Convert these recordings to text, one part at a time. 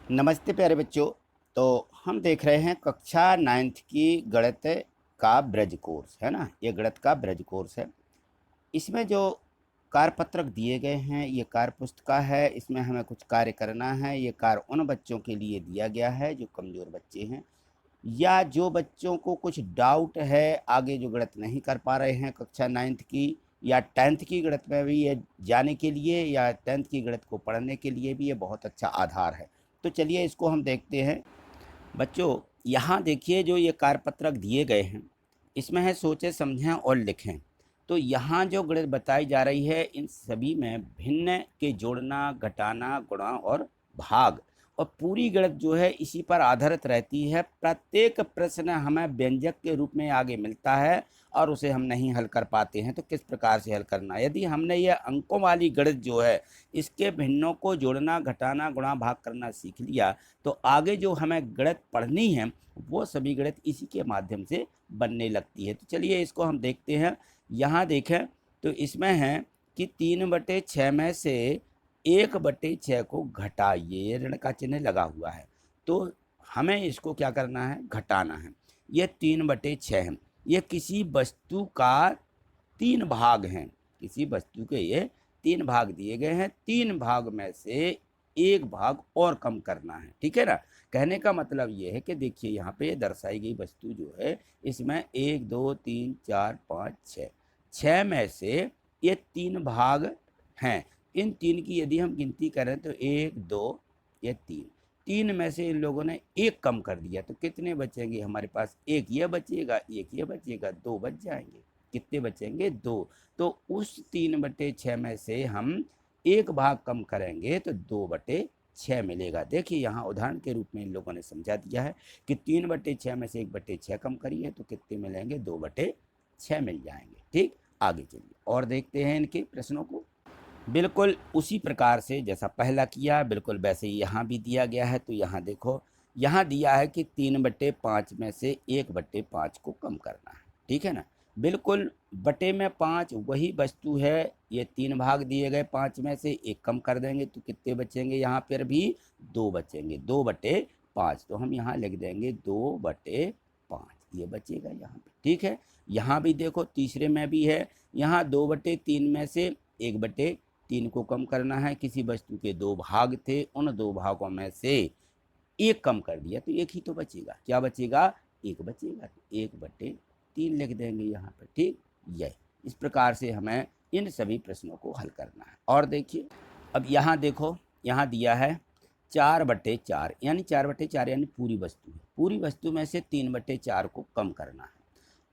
नमस्ते प्यारे बच्चों। तो हम देख रहे हैं कक्षा 9th की गणित का ब्रज कोर्स है ना। ये गणित का ब्रज कोर्स है। इसमें जो कार्यपत्रक दिए गए हैं ये कार्य पुस्तिका है। इसमें हमें कुछ कार्य करना है। ये कार्य उन बच्चों के लिए दिया गया है जो कमज़ोर बच्चे हैं या जो बच्चों को कुछ डाउट है, आगे जो गणित नहीं कर पा रहे हैं कक्षा 9th की या 10th की गणित में भी ये जाने के लिए या 10th की गणित को पढ़ने के लिए भी ये बहुत अच्छा आधार है। तो चलिए इसको हम देखते हैं। बच्चों, यहाँ देखिए जो ये कार्यपत्रक दिए गए हैं इसमें है सोचें समझें और लिखें। तो यहाँ जो गणित बताई जा रही है इन सभी में भिन्न के जोड़ना, घटाना, गुणा और भाग और पूरी गणित जो है इसी पर आधारित रहती है। प्रत्येक प्रश्न हमें व्यंजक के रूप में आगे मिलता है और उसे हम नहीं हल कर पाते हैं तो किस प्रकार से हल करना। यदि हमने ये अंकों वाली गणित जो है इसके भिन्नों को जोड़ना, घटाना, गुणा, भाग करना सीख लिया तो आगे जो हमें गणित पढ़नी है वो सभी गणित इसी के माध्यम से बनने लगती है। तो चलिए इसको हम देखते हैं। यहाँ देखें तो इसमें है कि 3/6 में से 1/6 को घटाइए। ये ऋण का चिन्ह लगा हुआ है तो हमें इसको क्या करना है, घटाना है। ये 3/6 है। ये किसी वस्तु का 3 भाग हैं। किसी वस्तु के ये 3 भाग दिए गए हैं। 3 भाग में से 1 भाग और कम करना है। ठीक है ना। कहने का मतलब ये है कि देखिए यहाँ पे दर्शाई गई वस्तु जो है इसमें 1 2 3 4 5 6 6 में से ये 3 भाग हैं। इन 3 की यदि हम गिनती करें तो 1 2 ये 3 3 में से इन लोगों ने 1 कम कर दिया तो कितने बचेंगे हमारे पास? 1 ये बचेगा, 1 ये बचेगा, 2 बच जाएंगे। कितने बचेंगे? 2। तो उस 3/6 में से हम 1 भाग कम करेंगे तो 2/6 मिलेगा। देखिए यहाँ उदाहरण के रूप में इन लोगों ने समझा दिया है कि 3/6 में से 1/6 कम करिए तो कितने मिलेंगे? 2/6 मिल जाएंगे। ठीक, आगे चलिए और देखते हैं इनके प्रश्नों को। बिल्कुल उसी प्रकार से जैसा पहला किया बिल्कुल वैसे ही यहाँ भी दिया गया है। तो यहाँ देखो, यहाँ दिया है कि 3/5 में से 1/5 को कम करना है। ठीक है ना। बिल्कुल बटे में 5 वही वस्तु है। ये 3 भाग दिए गए, 5 में से 1 कम कर देंगे तो कितने बचेंगे? यहाँ पर भी 2 बचेंगे। 2/5 तो हम यहाँ लिख देंगे 2/5 ये बचेगा यहाँ पे। ठीक है। यहाँ भी देखो तीसरे में भी है। यहाँ 2/3 में से 1/3 को कम करना है। किसी वस्तु के 2 भाग थे, उन 2 भागों में से 1 कम कर दिया तो 1 ही तो बचेगा। क्या बचेगा? 1 बचेगा। 1/3 लिख देंगे यहाँ पर। ठीक, यह इस प्रकार से हमें इन सभी प्रश्नों को हल करना है। और देखिए अब यहाँ देखो, यहाँ दिया है 4/4 यानी 4/4 यानी पूरी वस्तु है। पूरी वस्तु में से 3/4 को कम करना है।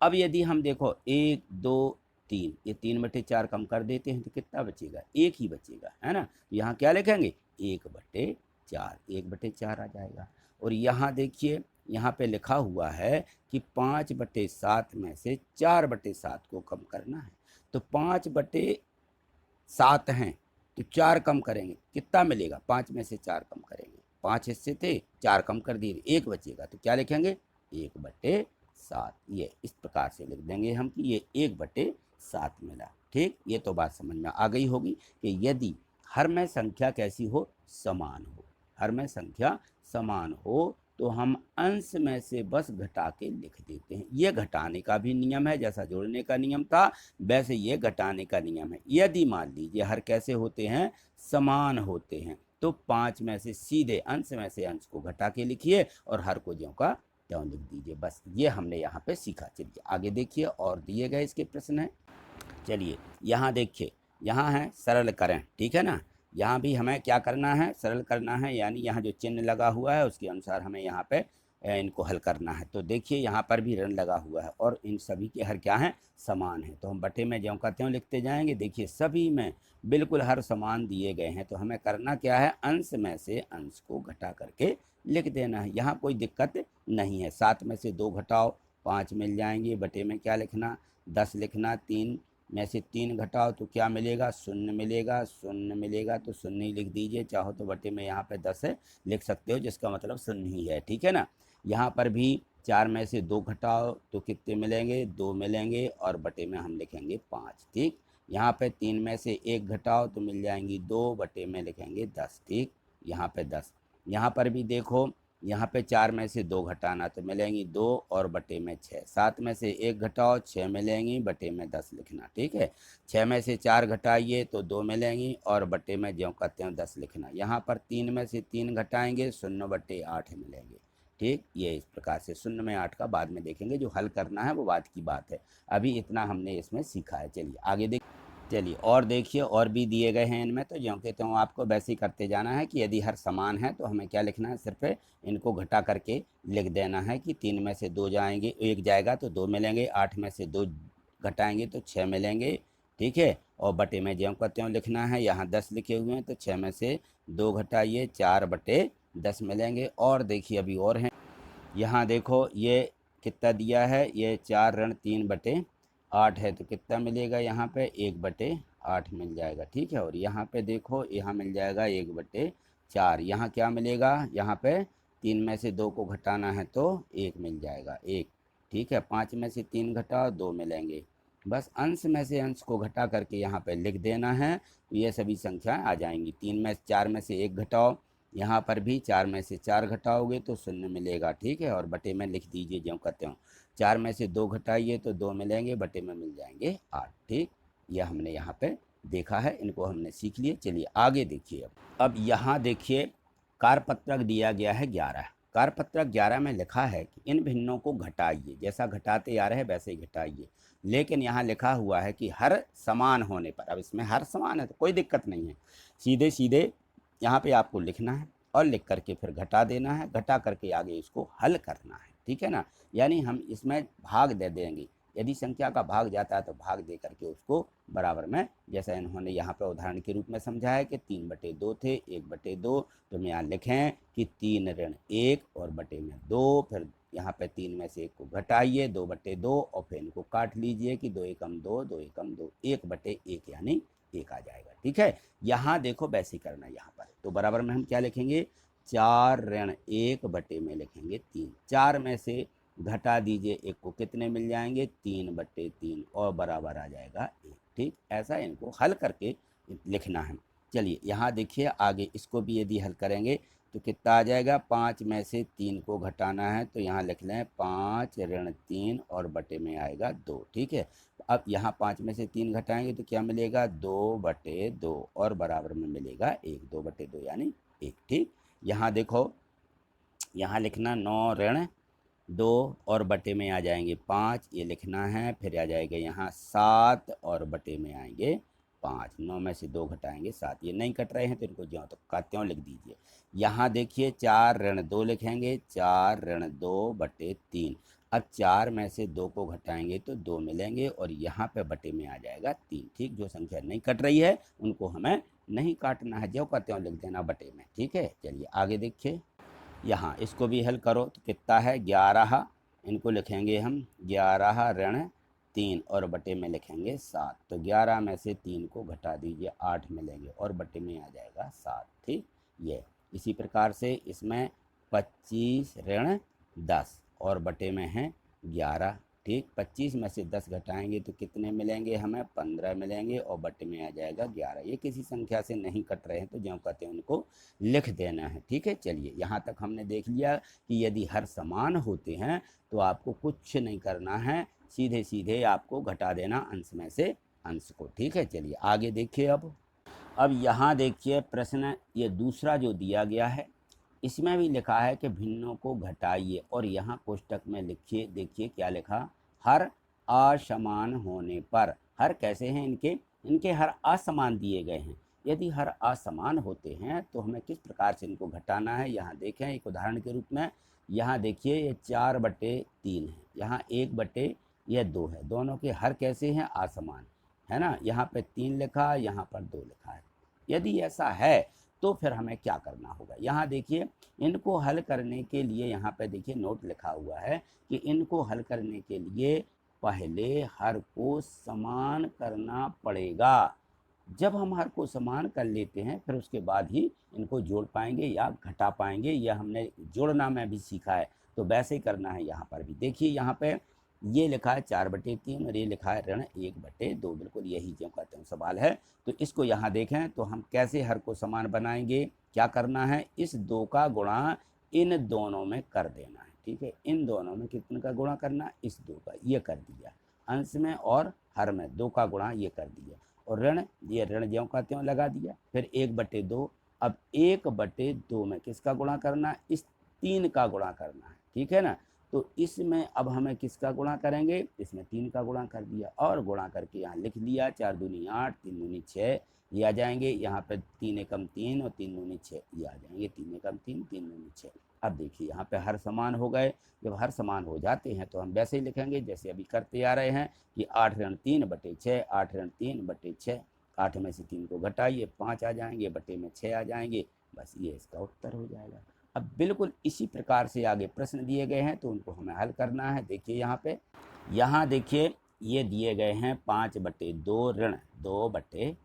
अब यदि हम देखो 1 2 3 ये 3/4 कम कर देते हैं तो कितना बचेगा? 1 ही बचेगा, है ना। यहाँ क्या लिखेंगे? 1/4 1/4 आ जाएगा। और यहाँ देखिए यहाँ पे लिखा हुआ है कि 5/7 में से 4/7 को कम करना है। तो 5/7 हैं तो 4 कम करेंगे कितना मिलेगा? 5 में से 4 कम करेंगे, 5 हिस्से थे, 4 कम कर दिए, 1 बचेगा। तो क्या लिखेंगे? 1/7। ये इस प्रकार से लिख देंगे हम कि ये 1/7 मिला। ठीक, ये तो बात समझ में आ गई होगी कि यदि हर में संख्या कैसी हो? समान हो। हर में संख्या समान हो तो हम अंश में से बस घटा के लिख देते हैं। ये घटाने का भी नियम है, जैसा जोड़ने का नियम था वैसे ये घटाने का नियम है। यदि मान लीजिए हर कैसे होते हैं? समान होते हैं तो 5 में से सीधे अंश में से अंश को घटा के लिखिए और हर को ज्यों का त्यों लिख दीजिए। बस ये हमने यहाँ पे सीखा। चलिए आगे देखिए और दिए गए इसके प्रश्न हैं। चलिए यहाँ देखिए, यहाँ है सरल करें। ठीक है ना। यहाँ भी हमें क्या करना है? सरल करना है। यानी यहाँ जो चिन्ह लगा हुआ है उसके अनुसार हमें यहाँ पे इनको हल करना है। तो देखिए यहाँ पर भी ऋण लगा हुआ है और इन सभी के हर क्या हैं? समान है। तो हम बटे में ज्यों का त्यों लिखते जाएंगे। देखिए सभी में बिल्कुल हर समान दिए गए हैं तो हमें करना क्या है? अंश में से अंश को घटा करके लिख देना है। यहाँ कोई दिक्कत नहीं है। 7 में से 2 घटाओ 5 मिल जाएंगे। बटे में क्या लिखना? 10 लिखना। 3 में से 3 घटाओ तो क्या मिलेगा? 0 मिलेगा। 0 मिलेगा तो 0 ही लिख दीजिए। चाहो तो बटे में यहाँ पे 10 है लिख सकते हो जिसका मतलब 0 ही है। ठीक है ना। यहाँ पर भी 4 में से 2 घटाओ तो कितने मिलेंगे? 2 मिलेंगे और बटे में हम लिखेंगे 5। ठीक, यहाँ पे 3 में से 1 घटाओ तो मिल जाएंगी 2, बटे में लिखेंगे 10। ठीक, यहाँ पे 10 यहाँ पर भी देखो, यहाँ पे 4 में से 2 घटाना तो मिलेंगी 2 और बटे में 6, 7 में से 1 घटाओ 6 मिलेंगी, बटे में 10 लिखना। ठीक है, 6 में से 4 घटाइए तो 2 मिलेंगी और बटे में ज्यों कहते हैं 10 लिखना। यहाँ पर 3 में से 3 घटाएंगे 0 बटे 8 मिलेंगे। ठीक, ये इस प्रकार से 0 में 8 का बाद में देखेंगे, जो हल करना है वो बाद की बात है, अभी इतना हमने इसमें सीखा है। चलिए आगे देख, चलिए और देखिए, और भी दिए गए हैं इनमें, तो ज्यों कहते हैं आपको वैसे ही करते जाना है कि यदि हर समान है तो हमें क्या लिखना है, सिर्फ इनको घटा करके लिख देना है कि 3 में से 2 जाएंगे, 1 जाएगा तो 2 मिलेंगे, 8 में से 2 घटाएंगे तो 6 मिलेंगे। ठीक है, और बटे में ज्यों का त्यों लिखना है। यहाँ 10 लिखे हुए हैं तो 6 में से 2 घटाइए 4 बटे 10 मिलेंगे। और देखिए अभी और हैं, यहाँ देखो ये कितना दिया है, ये 4 ऋण 3 बटे 8 है तो कितना मिलेगा, यहाँ पे 1 बटे 8 मिल जाएगा। ठीक है, और यहाँ पे देखो यहाँ मिल जाएगा 1 बटे 4। यहाँ क्या मिलेगा, यहाँ पे 3 में से 2 को घटाना है तो 1 मिल जाएगा 1। ठीक है, 5 में से 3 घटाओ 2 मिलेंगे। बस अंश में से अंश को घटा करके यहाँ पे लिख देना है, तो ये सभी संख्याएं आ जाएंगी। 4 में से 1 घटाओ, यहाँ पर भी 4 में से 4 घटाओगे तो 0 मिलेगा। ठीक है, और बटे में लिख दीजिए ज्यों कहते हो। 4 में से 2 घटाइए तो 2 मिलेंगे, बटे में मिल जाएंगे 8। ठीक, यह हमने यहाँ पे देखा है, इनको हमने सीख लिए। चलिए आगे देखिए। अब यहाँ देखिए कारपत्रक दिया गया है 11। कारपत्रक 11 में लिखा है कि इन भिन्नों को घटाइए, जैसा घटाते आ रहे हैं वैसे ही घटाइए, लेकिन यहाँ लिखा हुआ है कि हर समान होने पर। अब इसमें हर समान है तो कोई दिक्कत नहीं है, सीधे सीधे यहाँ पे आपको लिखना है और लिख करके फिर घटा देना है, घटा करके आगे इसको हल करना है। ठीक है ना, यानी हम इसमें भाग दे देंगे, यदि संख्या का भाग जाता है तो भाग दे करके उसको बराबर में, जैसा इन्होंने यहाँ पे उदाहरण के रूप में समझाया कि 3 बटे 2 थे, 1 बटे 2, तो हम यहाँ लिखें कि 3 ऋण 1 और बटे में 2, फिर यहाँ पे 3 में से 1 को घटाइए 2 बटे 2 और फिर इनको काट लीजिए कि 2 एकम 2, 2 एकम 2, 1 बटे 1 यानी 1 आ जाएगा। ठीक है, यहाँ देखो वैसे करना है, यहाँ पर तो बराबर में हम क्या लिखेंगे, 4 ऋण 1 बटे में लिखेंगे 3। 4 में से घटा दीजिए 1 को, कितने मिल जाएंगे, 3 बटे 3 और बराबर आ जाएगा 1। ठीक, ऐसा इनको हल करके लिखना है। चलिए यहाँ देखिए आगे, इसको भी यदि हल करेंगे तो कितना आ जाएगा, 5 में से 3 को घटाना है तो यहाँ लिख लें 5 ऋण 3 और बटे में आएगा 2। ठीक है, अब यहाँ 5 में से 3 घटाएंगे तो क्या मिलेगा, 2 बटे 2 और बराबर में मिलेगा 1, 2 बटे 2 यानी 1। ठीक, यहाँ देखो यहाँ लिखना 9 ऋण 2 और बटे में आ जाएंगे 5, ये लिखना है। फिर आ जाएगा यहाँ 7 और बटे में आएंगे 5। 9 में से 2 घटाएंगे 7, ये नहीं कट रहे हैं तो इनको ज्यों तो का त्यों लिख दीजिए। यहाँ देखिए 4 ऋण 2 लिखेंगे, 4 ऋण 2 बटे 3। अब 4 में से 2 को घटाएंगे तो 2 मिलेंगे और यहाँ पे बटे में आ जाएगा 3। ठीक, जो संख्या नहीं कट रही है उनको हमें नहीं काटना है, ज्यों का त्यों लिख देना बटे में। ठीक है, चलिए आगे देखिए। यहाँ इसको भी हल करो तो कितना है, 11, इनको लिखेंगे हम 11 ऋण 3 और बटे में लिखेंगे 7। तो 11 में से 3 को घटा दीजिए 8 मिलेंगे और बटे में आ जाएगा 7। ठीक, ये इसी प्रकार से इसमें 25 ऋण 10 और बटे में है 11। ठीक, 25 में से 10 घटाएंगे तो कितने मिलेंगे, हमें 15 मिलेंगे और बटे में आ जाएगा 11। ये किसी संख्या से नहीं कट रहे हैं तो ज्यों कहते हैं उनको लिख देना है। ठीक है, चलिए यहाँ तक हमने देख लिया कि यदि हर समान होते हैं तो आपको कुछ नहीं करना है, सीधे सीधे आपको घटा देना अंश में से अंश को। ठीक है, चलिए आगे देखिए। अब यहाँ देखिए प्रश्न ये दूसरा जो दिया गया है, इसमें भी लिखा है कि भिन्नों को घटाइए, और यहाँ कोष्टक में लिखिए, देखिए क्या लिखा, हर असमान होने पर। हर कैसे हैं इनके हर असमान दिए गए हैं। यदि हर असमान होते हैं तो हमें किस प्रकार से इनको घटाना है, यहाँ देखें एक उदाहरण के रूप में। यहाँ देखिए ये 4 बटे 3 है, यहाँ 1 बटे यह 2 है, दोनों के हर कैसे हैं, असमान है ना। यहाँ पे 3 लिखा, यहाँ पर 2 लिखा है। यदि ऐसा है तो फिर हमें क्या करना होगा, यहाँ देखिए इनको हल करने के लिए, यहाँ पे देखिए नोट लिखा हुआ है कि इनको हल करने के लिए पहले हर को समान करना पड़ेगा। जब हम हर को समान कर लेते हैं फिर उसके बाद ही इनको जोड़ पाएंगे या घटा पाएंगे। यह हमने जोड़ना में भी सीखा है, तो वैसे ही करना है यहाँ पर भी। देखिए यहाँ पे ये लिखा है 4/3 और ये लिखा है ऋण 1/2। बिल्कुल यही जो कहते हैं सवाल है। तो इसको यहाँ देखें तो हम कैसे हर को समान बनाएंगे, क्या करना है, इस 2 का गुणा इन दोनों में कर देना है। ठीक है, इन दोनों में कितने का गुणा करना, इस 2 का, ये कर दिया अंश में और हर में 2 का गुणा ये कर दिया, और ऋण, ये ऋण ज्यों का त्यों लगा दिया। फिर 1/2, अब 1/2 में किसका गुणा करना, इस 3 का गुणा करना है। ठीक है ना, तो इसमें अब हमें किसका गुणा करेंगे, इसमें 3 का गुणा कर दिया और गुणा करके यहाँ लिख लिया। 4 दूनी 8, 3 दूनी 6, ये आ जाएंगे। यहाँ पे 3 एकम 3 और 3 दूनी 6, ये आ जाएंगे। 3 एकम 3, 3 दूनी 6। अब देखिए यहाँ पे हर समान हो गए। जब हर समान हो जाते हैं तो हम वैसे ही लिखेंगे जैसे अभी करते आ रहे हैं कि 8 ऋण 3/6, 8 ऋण 3/6। 8 में से 3 को घटाइए, 5 आ जाएंगे, बटे में 6 आ जाएंगे। बस ये इसका उत्तर हो जाएगा। अब बिल्कुल इसी प्रकार से आगे प्रश्न दिए गए हैं तो उनको हमें हल करना है। देखिए यहाँ पे, यहाँ देखिए ये दिए गए हैं 5/2 ऋण 2/3।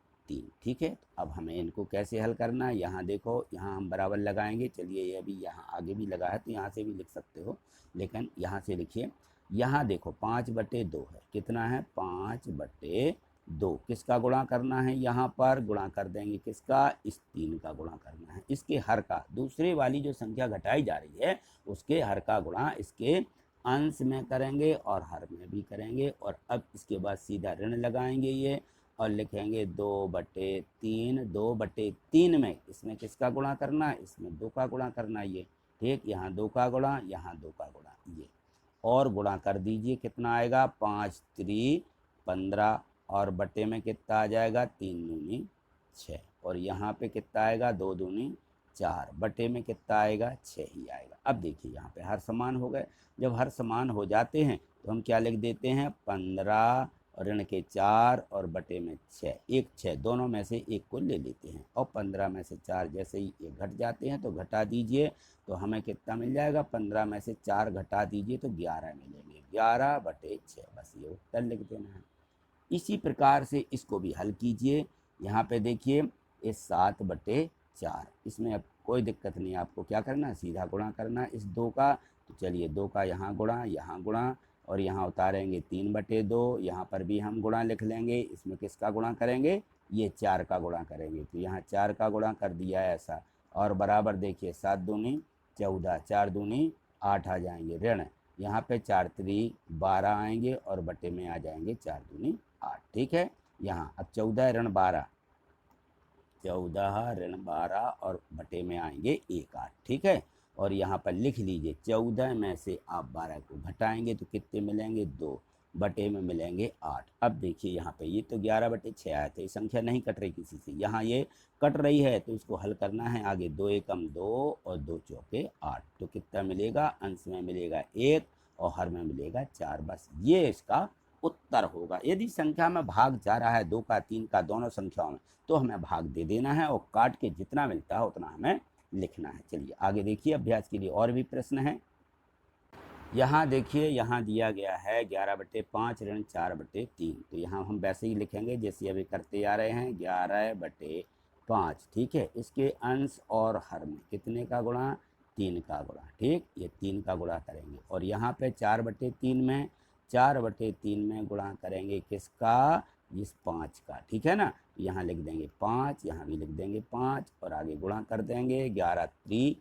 ठीक है, अब हमें इनको कैसे हल करना है, यहाँ देखो, यहाँ हम बराबर लगाएंगे। चलिए ये अभी यहाँ आगे भी लगा है तो यहाँ से भी लिख सकते हो, लेकिन यहाँ से लिखिए। यहाँ देखो 5/2 है, कितना है, 5/2। किसका गुणा करना है, यहाँ पर गुणा कर देंगे किसका, इस 3 का गुणा करना है, इसके हर का। दूसरे वाली जो संख्या घटाई जा रही है उसके हर का गुणा इसके अंश में करेंगे और हर में भी करेंगे। और अब इसके बाद सीधा ऋण लगाएंगे ये और लिखेंगे 2/3। 2/3 में इसमें किसका गुणा करना है, इसमें 2 का गुणा करना है ये। ठीक, यहाँ 2 का गुणा, यहाँ 2 का गुणा, ये और गुणा कर दीजिए, कितना आएगा, 5 3 15 और बटे में कितना आ जाएगा, 3 दूनी 6 और यहाँ पे कितना आएगा, 2 दूनी 4, बटे में कितना आएगा, 6 ही आएगा। अब देखिए यहाँ पे हर समान हो गए। जब हर समान हो जाते हैं तो हम क्या लिख देते हैं, 15 ऋण के 4 और बटे में 6, 1 6 दोनों में से एक को ले लेते हैं और 15 में से 4 जैसे ही ये घट जाते हैं तो घटा दीजिए, तो हमें कितना मिल जाएगा, 15 में से 4 घटा दीजिए तो 11 मिलेंगे, 11/6। बस ये उत्तर लिख देना है। इसी प्रकार से इसको भी हल कीजिए। यहाँ पे देखिए ये 7/4, इसमें अब कोई दिक्कत नहीं, आपको क्या करना है, सीधा गुणा करना है इस 2 का। तो चलिए 2 का यहाँ गुणा और यहाँ उतारेंगे 3/2। यहाँ पर भी हम गुणा लिख लेंगे, इसमें किसका गुणा करेंगे, ये 4 का गुणा करेंगे, तो यहाँ 4 का गुणा कर दिया है ऐसा। और बराबर देखिए 7 दूनी 14, 4 दूनी 8 आ जाएंगे ऋण, यहाँ पे 4 3 12 आएंगे और बटे में आ जाएंगे 4 दूनी 8। ठीक है, यहाँ अब 14 ऋण 12, 14 ऋण 12 और बटे में आएंगे 1 8। ठीक है, और यहाँ पर लिख लीजिए 14 में से आप 12 को घटाएंगे तो कितने मिलेंगे, 2, बटे में मिलेंगे 8। अब देखिए यहाँ पे ये तो 11/6 आया था, ये संख्या नहीं कट रही किसी से, यहाँ ये कट रही है तो इसको हल करना है आगे। 2 एकम 2 और 2 चौके 8, तो कितना मिलेगा, अंश में मिलेगा 1 और हर में मिलेगा 4। बस ये इसका उत्तर होगा। यदि संख्या में भाग जा रहा है 2 का 3 का दोनों संख्याओं में तो हमें भाग दे देना है और काट के जितना मिलता है उतना हमें लिखना है। चलिए आगे देखिए, अभ्यास के लिए और भी प्रश्न है। यहाँ देखिए, यहाँ दिया गया है 11/5 ऋण 4/3, तो यहाँ हम वैसे ही लिखेंगे जैसे अभी करते आ रहे हैं, 11/5। ठीक है, इसके अंश और हर में कितने का गुणा, 3 का गुणा। ठीक, ये 3 का गुणा करेंगे और यहाँ पे 4/3 में, 4/3 में गुणा करेंगे किसका, इस 5 का। ठीक है ना, यहाँ लिख देंगे 5, यहाँ भी लिख देंगे 5 और आगे गुणा कर देंगे, 11 3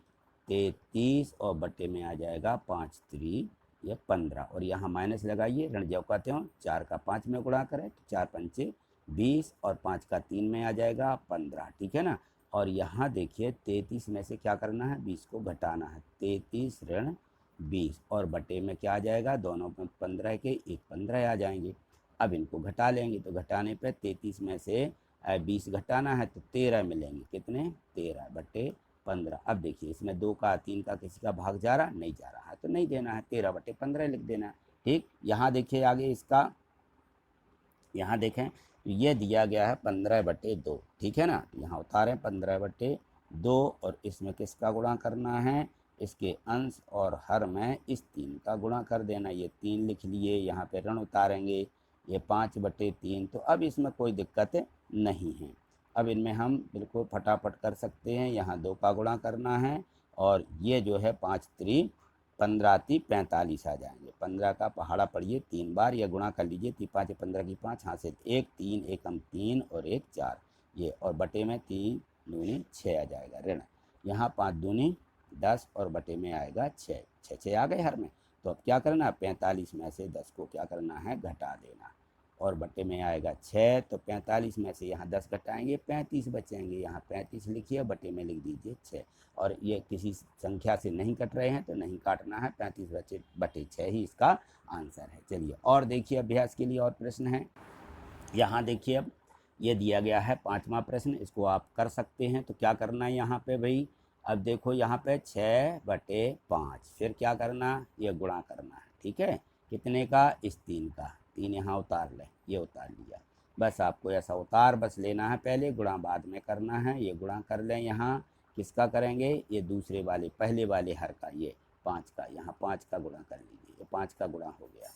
33 और बटे में आ जाएगा 5 3 ये 15 और यहाँ माइनस लगाइए, ऋण जब कहते हो 4 का 5 में गुणा करें तो 4 पंचे 20 और 5 का 3 में आ जाएगा 15। ठीक है ना, और यहाँ देखिए 33 में से क्या करना है, 20 को घटाना है, 33 ऋण 20 और बटे में क्या आ जाएगा, दोनों में 15 के एक 15 आ जाएंगे। अब इनको घटा लेंगे तो घटाने पर 33 में से 20 घटाना है तो 13 मिलेंगे, कितने, 13/15। अब देखिए इसमें 2 का 3 का किसी का भाग जा रहा, नहीं जा रहा है तो नहीं देना है, 13/15 लिख देना है। ठीक, यहाँ देखिए आगे इसका, यहाँ देखें ये दिया गया है 15/2। ठीक है ना, यहाँ उतारें 15/2 और इसमें किसका गुणा करना है, इसके अंश और हर में इस 3 का गुणा कर देना, ये 3 लिख लिए। यहाँ पे ऋण उतारेंगे, ये 5/3, तो अब इसमें कोई दिक्कत नहीं है। अब इनमें हम बिल्कुल फटाफट कर सकते हैं। यहाँ 2 का गुणा करना है और ये जो है 5 3 15 × 45 आ जाएंगे। 15 का पहाड़ा पढ़िए 3 बार, या गुणा कर लीजिए, 3 5 15 की 5, हाँ से 1 3 एकम 3 और 1 4, ये और बटे में 3 दूनी 6 आ जाएगा ऋण। यहाँ 5 दूनी 10 और बटे में आएगा 6, 6 आ गए हर में। तो अब क्या करना, 45 में से 10 को क्या करना है, घटा देना, और बटे में आएगा 6। तो 45 में से यहाँ 10 घटाएंगे, 35 बचेंगे, यहाँ 35 लिखिए, बटे में लिख दीजिए 6। और ये किसी संख्या से नहीं कट रहे हैं तो नहीं काटना है, 35 बटे 6 ही इसका आंसर है। चलिए और देखिए अभ्यास के लिए और प्रश्न है। यहाँ देखिए अब ये दिया गया है 5वां प्रश्न, इसको आप कर सकते हैं। तो क्या करना है यहाँ पे भाई, अब देखो यहाँ पे 6/5, फिर क्या करना, ये गुणा करना है, ठीक है, कितने का, इस 3 का, 3 यहाँ उतार लें, ये उतार लिया, बस आपको ऐसा उतार बस लेना है, पहले गुणा बाद में करना है। ये गुणा कर लें, यहाँ किसका करेंगे, ये दूसरे वाले पहले वाले हर का, ये 5 का, यहाँ 5 का गुणा कर लीजिए, ये 5 का गुणा हो गया,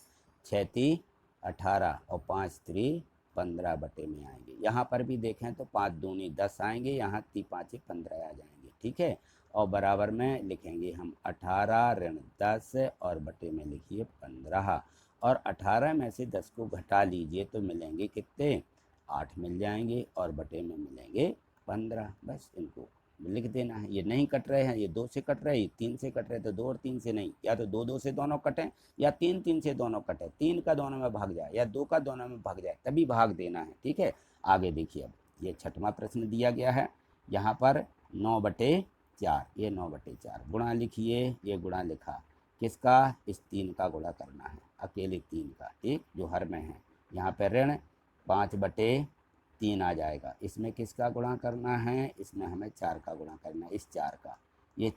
6 × 18 और 5 × 15 बटे में आएंगे। यहाँ पर भी देखें तो 5 दूनी 10 आएंगे, यहाँ 3 5 15 आ जाएंगे, ठीक है। और बराबर में लिखेंगे हम 18 ऋण 10 और बटे में लिखिए 15, और 18 में से 10 को घटा लीजिए तो मिलेंगे कितने, 8 मिल जाएंगे, और बटे में मिलेंगे 15। बस इनको लिख देना है। ये नहीं कट रहे हैं, ये 2 से कट रहे हैं, 3 से कट रहे हैं, तो 2 और 3 से नहीं, या तो 2 2 से दोनों कटें, या 3 3 से दोनों कटें, 3 का दोनों में भाग जाए या 2 का दोनों में भाग जाए, तभी भाग देना है, ठीक है। आगे देखिए अब ये 6वां प्रश्न दिया गया है, यहाँ पर 9/4, ये 9/4 गुणा लिखिए, ये गुणा लिखा, किसका, इस 3 का गुणा करना है, अकेले 3 का, ठीक, जो हर में है। यहाँ पर ऋण 5/3 आ जाएगा, इसमें किसका गुणा करना है, इसमें हमें 4 का गुणा करना है, इस 4 का, ये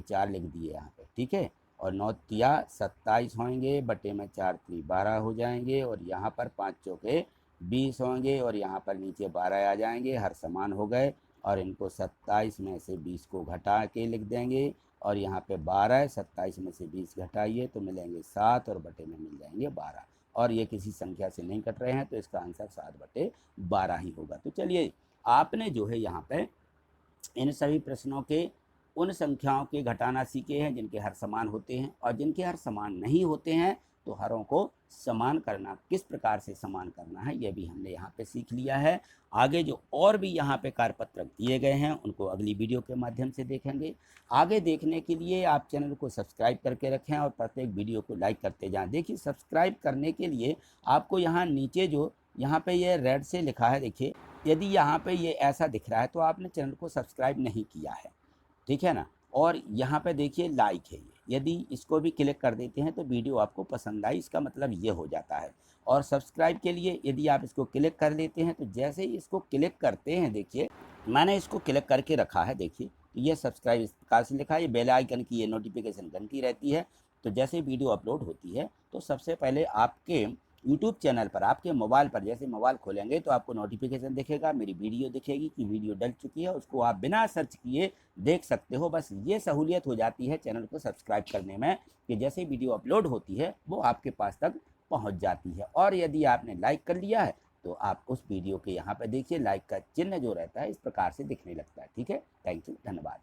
4 लिख दिए यहाँ पे, ठीक है। और 9 तिया 27 होंगे, बटे में 4 × 12 हो जाएंगे, और यहाँ पर 5 चौके 20 होंगे, और यहाँ पर नीचे 12 आ जाएंगे, हर समान हो गए, और इनको 27 में से 20 को घटा के लिख देंगे, और यहाँ पे 12, 27 में से 20 घटाइए तो मिलेंगे 7, और बटे में मिल जाएंगे 12, और ये किसी संख्या से नहीं कट रहे हैं तो इसका आंसर 7/12 ही होगा। तो चलिए आपने जो है यहाँ पे इन सभी प्रश्नों के उन संख्याओं के घटाना सीखे हैं जिनके हर समान होते हैं, और जिनके हर समान नहीं होते हैं तो हरों को समान करना, किस प्रकार से समान करना है, यह भी हमने यहाँ पे सीख लिया है। आगे जो और भी यहाँ पे कार्यपत्रक दिए गए हैं उनको अगली वीडियो के माध्यम से देखेंगे। आगे देखने के लिए आप चैनल को सब्सक्राइब करके रखें और प्रत्येक वीडियो को लाइक करते जाएं। देखिए सब्सक्राइब करने के लिए आपको यहाँ नीचे जो यहाँ पे ये रेड से लिखा है, देखिए यदि यहाँ पे ये ऐसा दिख रहा है तो आपने चैनल को सब्सक्राइब नहीं किया है, ठीक है ना। और यहाँ पे देखिए लाइक है ये, यदि इसको भी क्लिक कर देते हैं तो वीडियो आपको पसंद आई, इसका मतलब ये हो जाता है। और सब्सक्राइब के लिए यदि आप इसको क्लिक कर लेते हैं तो जैसे ही इसको क्लिक करते हैं, देखिए मैंने इसको क्लिक करके रखा है, देखिए ये सब्सक्राइब इस प्रकार से लिखा है, ये बेल आइकन की ये नोटिफिकेशन घंटी रहती है, तो जैसे वीडियो अपलोड होती है तो सबसे पहले आपके यूट्यूब चैनल पर, आपके मोबाइल पर, जैसे मोबाइल खोलेंगे तो आपको नोटिफिकेशन दिखेगा, मेरी वीडियो दिखेगी कि वीडियो डल चुकी है, उसको आप बिना सर्च किए देख सकते हो। बस ये सहूलियत हो जाती है चैनल को सब्सक्राइब करने में कि जैसे वीडियो अपलोड होती है वो आपके पास तक पहुंच जाती है। और यदि आपने लाइक कर लिया है तो आप उस वीडियो के यहाँ पर देखिए लाइक का चिन्ह जो रहता है इस प्रकार से दिखने लगता है, ठीक है। थैंक यू, धन्यवाद।